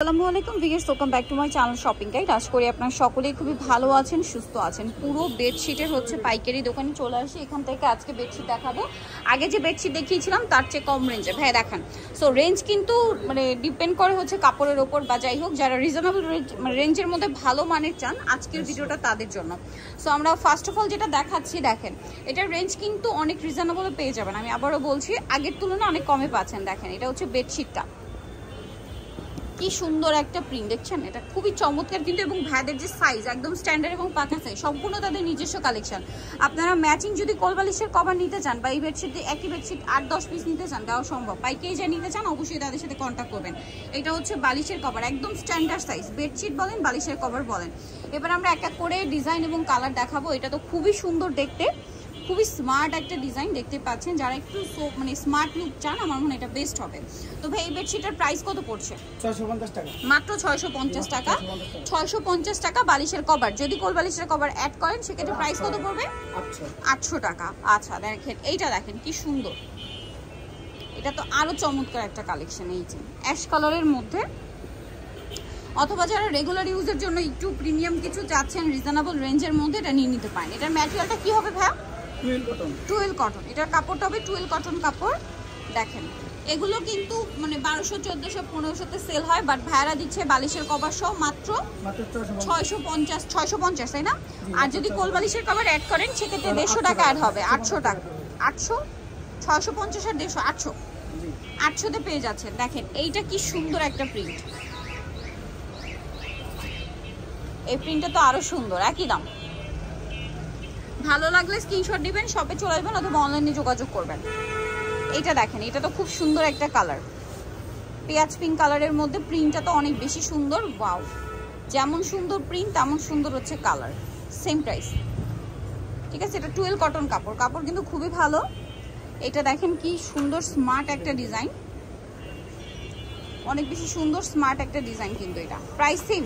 আসসালামু আলাইকুম viewers, welcome back to my channel shopping guide. আশা করি আপনারা সকলেই খুবই ভালো আছেন, সুস্থ আছেন। পুরো বেডশিটের পাইকারি দোকানে চলে আসি। এখান থেকে আজকে বেডশিট দেখাবো। আগে যে বেডশিট দেখিয়েছিলাম তার চেয়ে কম রেঞ্জে ভাই দেখান। সো রেঞ্জ কিন্তু ডিপেন্ড করে কাপড়ের ওপর বা যাই হোক, যারা রিজনেবল রেঞ্জের মধ্যে ভালো মানের চান আজকের ভিডিওটা তাদের জন্য। সো আমরা ফার্স্ট অফ অল যেটা দেখাচ্ছি, দেখেন এটার রেঞ্জ কিন্তু অনেক রিজনেবলে পেয়ে যাবেন। আমি আবারও বলছি, আগের তুলনায় অনেক কমে পাচ্ছেন। দেখেন এটা হচ্ছে বেডশিটটা, কি সুন্দর একটা প্রিন্ট দেখছেন, এটা খুবই চমৎকার কিন্তু। এবং ভাইদের যে সাইজ একদম স্ট্যান্ডার্ড এবং পাকা সাইজ, সম্পূর্ণ তাদের নিজস্ব কালেকশন। আপনারা ম্যাচিং যদি কোলবালিশের কভার নিতে চান বা এই বেডশিট একই বেডশিট 8-10 পিস নিতে চান, দেওয়া সম্ভব। পাইকারি যা নিতে চান অবশ্যই তাদের সাথে কন্ট্যাক্ট করবেন। এটা হচ্ছে বালিশের কভার, একদম স্ট্যান্ডার্ড সাইজ। বেডশিট বলেন, বালিশের কভার বলেন। এবার আমরা এক এক করে ডিজাইন এবং কালার দেখাবো। এটা তো খুবই সুন্দর দেখতে, খুবই স্মার্ট একটা ডিজাইন দেখতে পাচ্ছেন। যারা একটু স্মার্ট লুক চান, আমার মনে হয় এটা বেস্ট হবে। তো ভাই এই বেডশিটের প্রাইস কত পড়ছে? 650 টাকা, মাত্র 650 টাকা। 650 টাকা বালিশের কভার। যদি কোল বালিশের কভার অ্যাড করেন সেক্ষেত্রে প্রাইস কত পড়বে? 800 টাকা। আচ্ছা দেখেন, এইটা দেখেন কি সুন্দর, এটা তো আরো চমৎকার একটা কালেকশন। এই যে অ্যাশ কালারের মধ্যে, অথবা যারা রেগুলার ইউজের জন্য একটু প্রিমিয়াম কিছু চাচ্ছেন রিজনেবল রেঞ্জের মধ্যে, এটা নিয়ে নিতে পারেন। এটার ম্যাটেরিয়ালটা কি হবে ভাইয়া? টুয়েল কটন। এটার কাপড়টা হবে টুয়েল কটন কাপড়। দেখেন এগুলো কিন্তু 1200, 1400, 1500-তে সেল হয়, বাট ভাইরা দিচ্ছে বালিশের কভার সহ মাত্র 650, তাই না? আর যদি কোল বালিশের কভার অ্যাড করেন সেক্ষেত্রে 150 টাকা অ্যাড হবে, 800 টাকা। 800, 650 আর 150, 800। 800-তে পেয়ে যাচ্ছেন। দেখেন এইটা কি সুন্দর একটা প্রিন্ট, এই প্রিন্টটা তো আরো সুন্দর, একই দাম। ভালো লাগলে স্ক্রিনশট দিবেন, শপে চলে আসবেন অথবা অনলাইনে যোগাযোগ করবেন। এটা দেখেন, এটা তো খুব সুন্দর একটা কালার, পেঁয়াজ পিঙ্ক কালারের মধ্যে। প্রিন্টটা তো অনেক বেশি সুন্দর। ওয়াও, যেমন সুন্দর প্রিন্ট তেমন সুন্দর হচ্ছে কালার। সেম প্রাইস, ঠিক আছে। এটা টুয়েল কটন কাপড়, কাপড় কিন্তু খুবই ভালো। এটা দেখেন কি সুন্দর স্মার্ট একটা ডিজাইন, অনেক বেশি সুন্দর স্মার্ট একটা ডিজাইন কিন্তু। এটা প্রাইস সেম,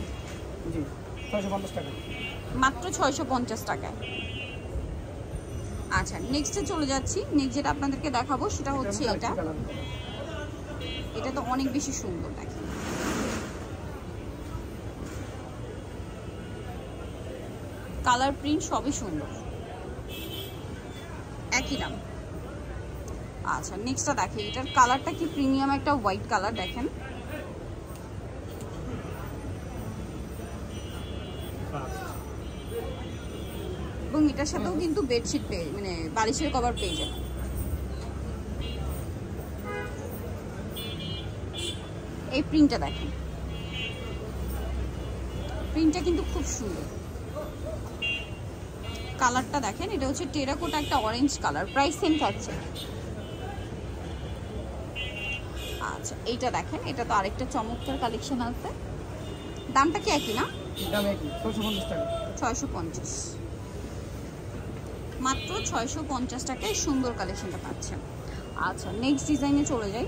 650 টাকা, মাত্র 650 টাকায়। আচ্ছা নেক্সটে চলে যাচ্ছি। নেক্সট যেটা আপনাদেরকে দেখাবো সেটা হচ্ছে এটা। এটা তো অনেক বেশি সুন্দর, দেখেন কালার প্রিন্ট সবই সুন্দর, একই দাম। আচ্ছা নেক্সটটা দেখি, এটার কালারটা কি প্রিমিয়াম একটা হোয়াইট কালার। দেখেন এবং এটার সাথেও কিন্তু বেডশিট পেয়ে বালিশের কভার পেয়ে যাবেন। এই প্রিন্টটা দেখেন, প্রিন্টটা কিন্তু খুব সুন্দর। কালারটা দেখেন, এটা হচ্ছে টেরাকোটা একটা অরেঞ্জ কালার। প্রাইস সেম থাকছে। আচ্ছা এইটা দেখেন, এটা তো আরেকটা চমৎকার কালেকশন আছে। দামটা কি একই না? দাম একই, 650 টাকা। 650, মাত্র 650 টাকায় সুন্দর কালেকশনটা পাচ্ছেন। আচ্ছা নেক্সট ডিজাইনে চলে যাই।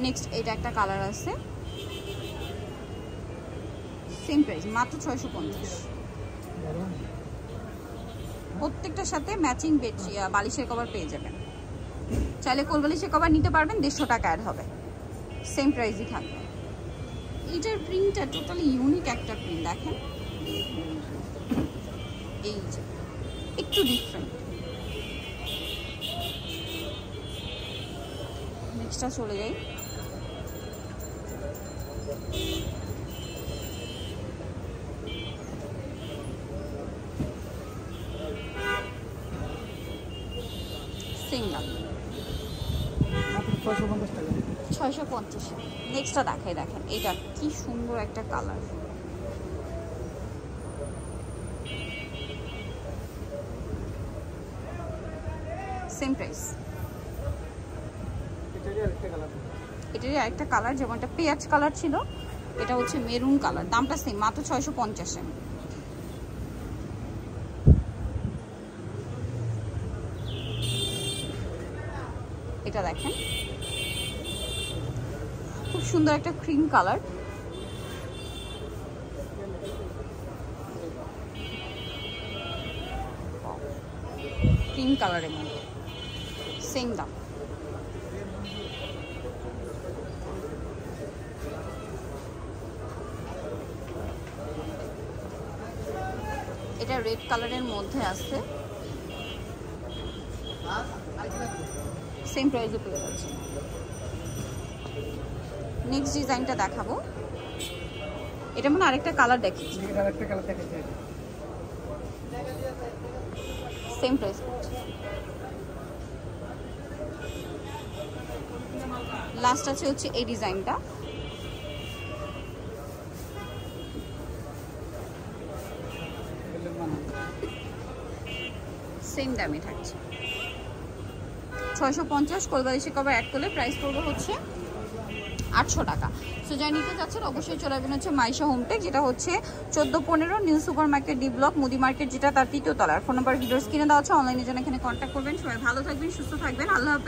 নেক্সট এটা একটা কালার আছে, সেম প্রাইস, মাত্র 650। প্রত্যেকটার সাথে ম্যাচিং বালিশের কভার পেয়ে যাবেন। চাইলে কোল বালিশের কভার নিতে পারবেন, 150 টাকা অ্যাড হবে, সেম প্রাইসই থাকবে। এইটার প্রিন্টটা টোটালি ইউনিক একটা প্রিন্ট। দেখেন এই যে একটু ডিফারেন্ট। নেক্সটটা চলে যাই। সেম দাম, 650 টাকা, 650। নেক্সটটা দেখাই, দেখেন এটা কি সুন্দর একটা কালার। Same price. এটারই আরেকটা কালার, যেমনটা পেঁয়াজ কালার ছিল, এটা হচ্ছে মেরুন কালার। দামটা সেম, মাত্র 650। এটা দেখেন খুব সুন্দর একটা ক্রিম কালার। ক্রিম কালারের মধ্যে, সেম দাম। এটা রেড কালারের মধ্যে আছে, সেম প্রাইসে পেয়ে যাচ্ছে। নেক্সট ডিজাইনটা দেখাবো, এটা মানে আরেকটা কালার দেখিয়েছি, এটা আরেকটা কালার দেখাচ্ছি। Same price. লাস্ট আছে হচ্ছে এই ডিজাইনটা, সেম দামে থাকছে 650। কোলবালিশে কভার অ্যাড করলে প্রাইস পড়বে হচ্ছে 800 টাকা। সো যারা নিতে যাচ্ছেন অবশ্যই চলে আসবেন হচ্ছে মাইশা হোমটেক, যেটা হচ্ছে 1415 new super market D block মুদি মার্কেট, যেটা তার 3য় তলার। ফোন নাম্বার ভিডিওস কিনে দেওয়া আছে, অনলাইনে জন্য এখানে কন্ট্যাক্ট করবেন। সবাই ভালো থাকবেন, সুস্থ থাকবেন, আল্লাহ হাফেজ।